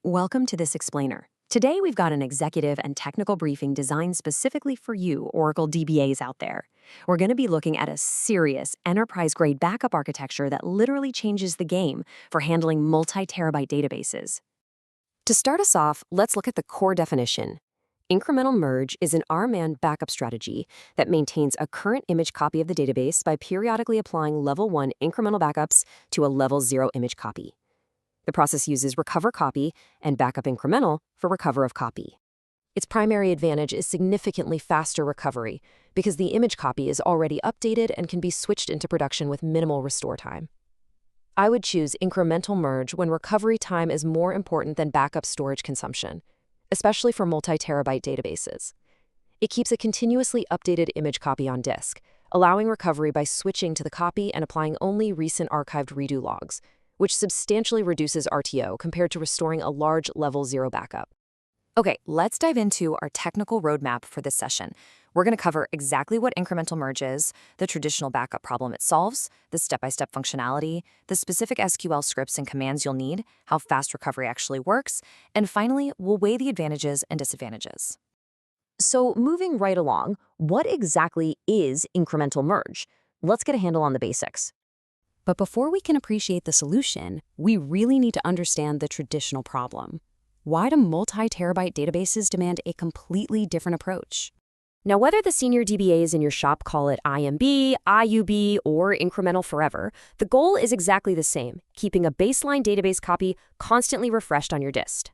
Welcome to this explainer. Today we've got an executive and technical briefing designed specifically for you, Oracle DBAs out there. We're going to be looking at a serious enterprise-grade backup architecture that literally changes the game for handling multi-terabyte databases. To start us off, let's look at the core definition. Incremental Merge is an RMAN backup strategy that maintains a current image copy of the database by periodically applying level 1 incremental backups to a level 0 image copy. The process uses recover copy and backup incremental for recover of copy. Its primary advantage is significantly faster recovery because the image copy is already updated and can be switched into production with minimal restore time. I would choose incremental merge when recovery time is more important than backup storage consumption, especially for multi-terabyte databases. It keeps a continuously updated image copy on disk, allowing recovery by switching to the copy and applying only recent archived redo logs, which substantially reduces RTO compared to restoring a large level 0 backup. Okay, let's dive into our technical roadmap for this session. We're going to cover exactly what incremental merge is, the traditional backup problem it solves, the step-by-step functionality, the specific SQL scripts and commands you'll need, how fast recovery actually works, and finally, we'll weigh the advantages and disadvantages. So moving right along, what exactly is incremental merge? Let's get a handle on the basics. But before we can appreciate the solution, we really need to understand the traditional problem. Why do multi-terabyte databases demand a completely different approach? Now, whether the senior DBAs in your shop call it IMB, IUB, or incremental forever, the goal is exactly the same, keeping a baseline database copy constantly refreshed on your disk.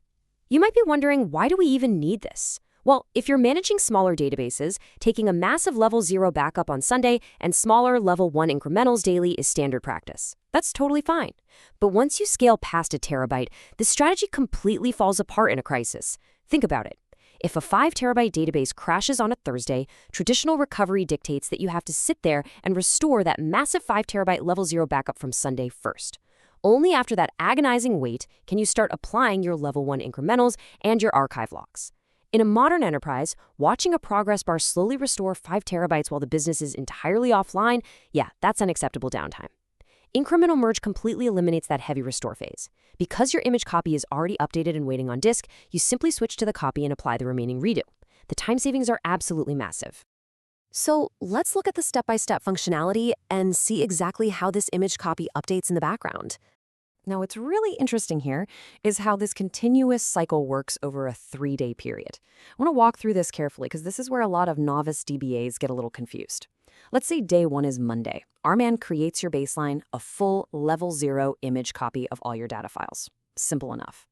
You might be wondering, why do we even need this? Well, if you're managing smaller databases, taking a massive level 0 backup on Sunday and smaller level 1 incrementals daily is standard practice. That's totally fine. But once you scale past a terabyte, the strategy completely falls apart in a crisis. Think about it. If a 5 terabyte database crashes on a Thursday, traditional recovery dictates that you have to sit there and restore that massive 5 terabyte level 0 backup from Sunday first. Only after that agonizing wait can you start applying your level 1 incrementals and your archive logs. In a modern enterprise, watching a progress bar slowly restore 5 terabytes while the business is entirely offline, yeah, that's unacceptable downtime. Incremental merge completely eliminates that heavy restore phase. Because your image copy is already updated and waiting on disk, you simply switch to the copy and apply the remaining redo. The time savings are absolutely massive. So let's look at the step-by-step functionality and see exactly how this image copy updates in the background. Now, what's really interesting here is how this continuous cycle works over a 3-day period. I want to walk through this carefully because this is where a lot of novice DBAs get a little confused. Let's say day 1 is Monday. RMAN creates your baseline, a full level 0 image copy of all your data files. Simple enough.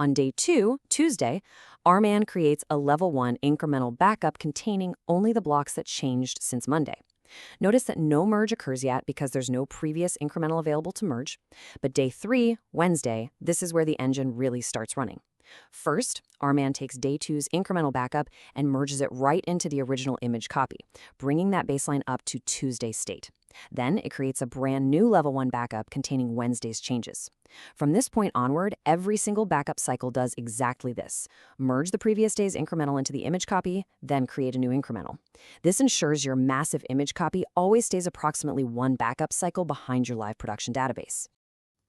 On day 2, Tuesday, RMAN creates a level 1 incremental backup containing only the blocks that changed since Monday. Notice that no merge occurs yet because there's no previous incremental available to merge. But day 3, Wednesday, this is where the engine really starts running. First, RMAN takes day 2's incremental backup and merges it right into the original image copy, bringing that baseline up to Tuesday's state. Then it creates a brand new level 1 backup containing Wednesday's changes. From this point onward, every single backup cycle does exactly this. Merge the previous day's incremental into the image copy, then create a new incremental. This ensures your massive image copy always stays approximately 1 backup cycle behind your live production database.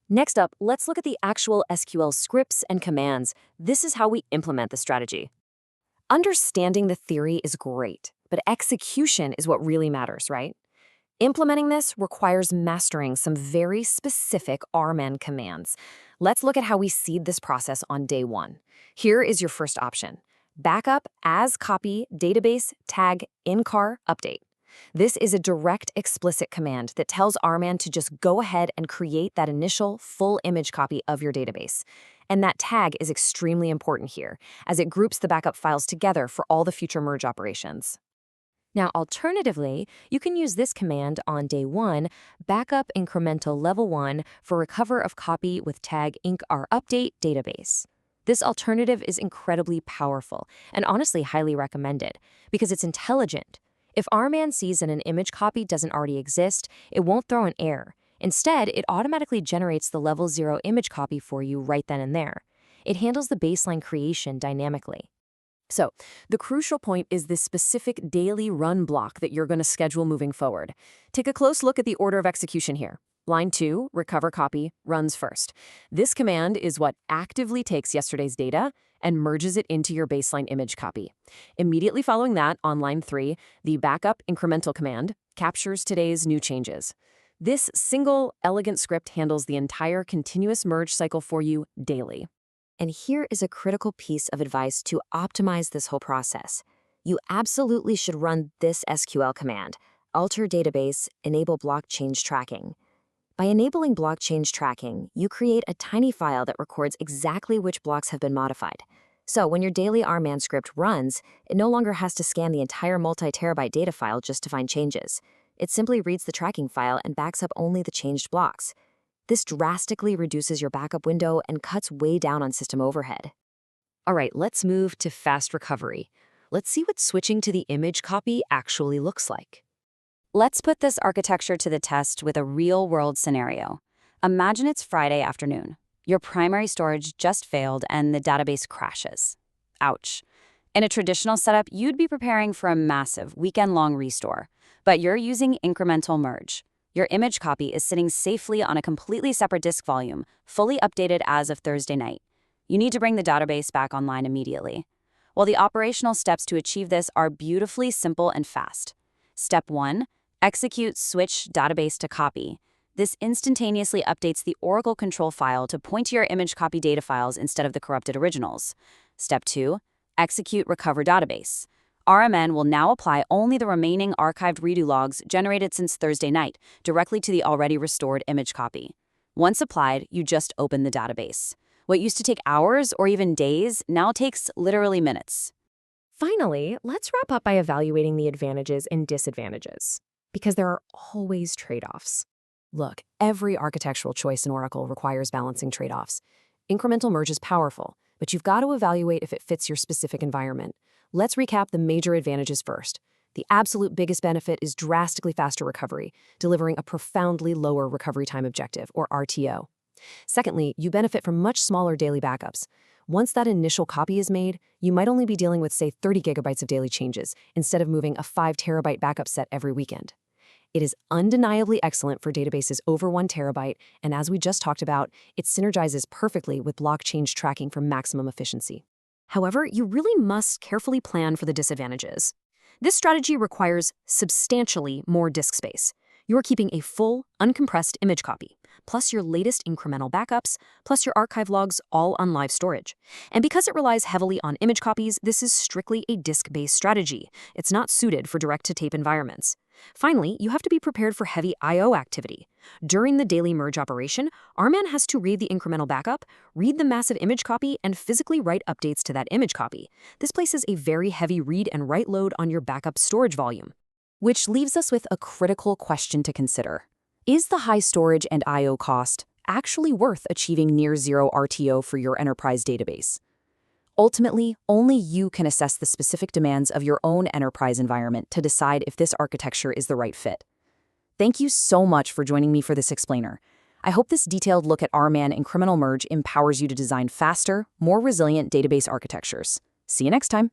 Next up, let's look at the actual SQL scripts and commands. This is how we implement the strategy. Understanding the theory is great, but execution is what really matters, right? Implementing this requires mastering some very specific RMAN commands. Let's look at how we seed this process on day 1. Here is your first option. Backup as copy database tag in-car update. This is a direct explicit command that tells RMAN to just go ahead and create that initial full image copy of your database. And that tag is extremely important here, as it groups the backup files together for all the future merge operations. Now, alternatively, you can use this command on day 1, backup incremental level 1 for recover of copy with tag incr update database. This alternative is incredibly powerful and honestly highly recommended because it's intelligent. If RMAN sees that an image copy doesn't already exist, it won't throw an error. Instead, it automatically generates the level 0 image copy for you right then and there. It handles the baseline creation dynamically. So, the crucial point is this specific daily run block that you're going to schedule moving forward. Take a close look at the order of execution here. Line 2, recover copy, runs first. This command is what actively takes yesterday's data and merges it into your baseline image copy. Immediately following that, on line 3, the backup incremental command captures today's new changes. This single, elegant script handles the entire continuous merge cycle for you daily. And here is a critical piece of advice to optimize this whole process. You absolutely should run this SQL command: alter database, enable block change tracking. By enabling block change tracking, you create a tiny file that records exactly which blocks have been modified. So when your daily RMAN script runs, it no longer has to scan the entire multi-terabyte data file just to find changes. It simply reads the tracking file and backs up only the changed blocks. This drastically reduces your backup window and cuts way down on system overhead. All right, let's move to fast recovery. Let's see what switching to the image copy actually looks like. Let's put this architecture to the test with a real-world scenario. Imagine it's Friday afternoon. Your primary storage just failed and the database crashes. Ouch. In a traditional setup, you'd be preparing for a massive weekend-long restore, but you're using Incremental Merge. Your image copy is sitting safely on a completely separate disk volume, fully updated as of Thursday night. You need to bring the database back online immediately. Well, the operational steps to achieve this are beautifully simple and fast. Step 1. Execute switch database to copy. This instantaneously updates the Oracle control file to point to your image copy data files instead of the corrupted originals. Step 2. Execute recover database. RMN will now apply only the remaining archived redo logs generated since Thursday night directly to the already restored image copy. Once applied, you just open the database. What used to take hours or even days now takes literally minutes. Finally, let's wrap up by evaluating the advantages and disadvantages, because there are always trade-offs. Look, every architectural choice in Oracle requires balancing trade-offs. Incremental merge is powerful, but you've got to evaluate if it fits your specific environment. Let's recap the major advantages first. The absolute biggest benefit is drastically faster recovery, delivering a profoundly lower recovery time objective, or RTO. Secondly, you benefit from much smaller daily backups. Once that initial copy is made, you might only be dealing with, say, 30 gigabytes of daily changes, instead of moving a 5 terabyte backup set every weekend. It is undeniably excellent for databases over 1 terabyte, and as we just talked about, it synergizes perfectly with block change tracking for maximum efficiency. However, you really must carefully plan for the disadvantages. This strategy requires substantially more disk space. You are keeping a full, uncompressed image copy, plus your latest incremental backups, plus your archive logs, all on live storage. And because it relies heavily on image copies, this is strictly a disk-based strategy. It's not suited for direct-to-tape environments. Finally, you have to be prepared for heavy I/O activity. During the daily merge operation, RMAN has to read the incremental backup, read the massive image copy, and physically write updates to that image copy. This places a very heavy read and write load on your backup storage volume. Which leaves us with a critical question to consider. Is the high storage and I/O cost actually worth achieving near-zero RTO for your enterprise database? Ultimately, only you can assess the specific demands of your own enterprise environment to decide if this architecture is the right fit. Thank you so much for joining me for this explainer. I hope this detailed look at RMAN Incremental Merge empowers you to design faster, more resilient database architectures. See you next time.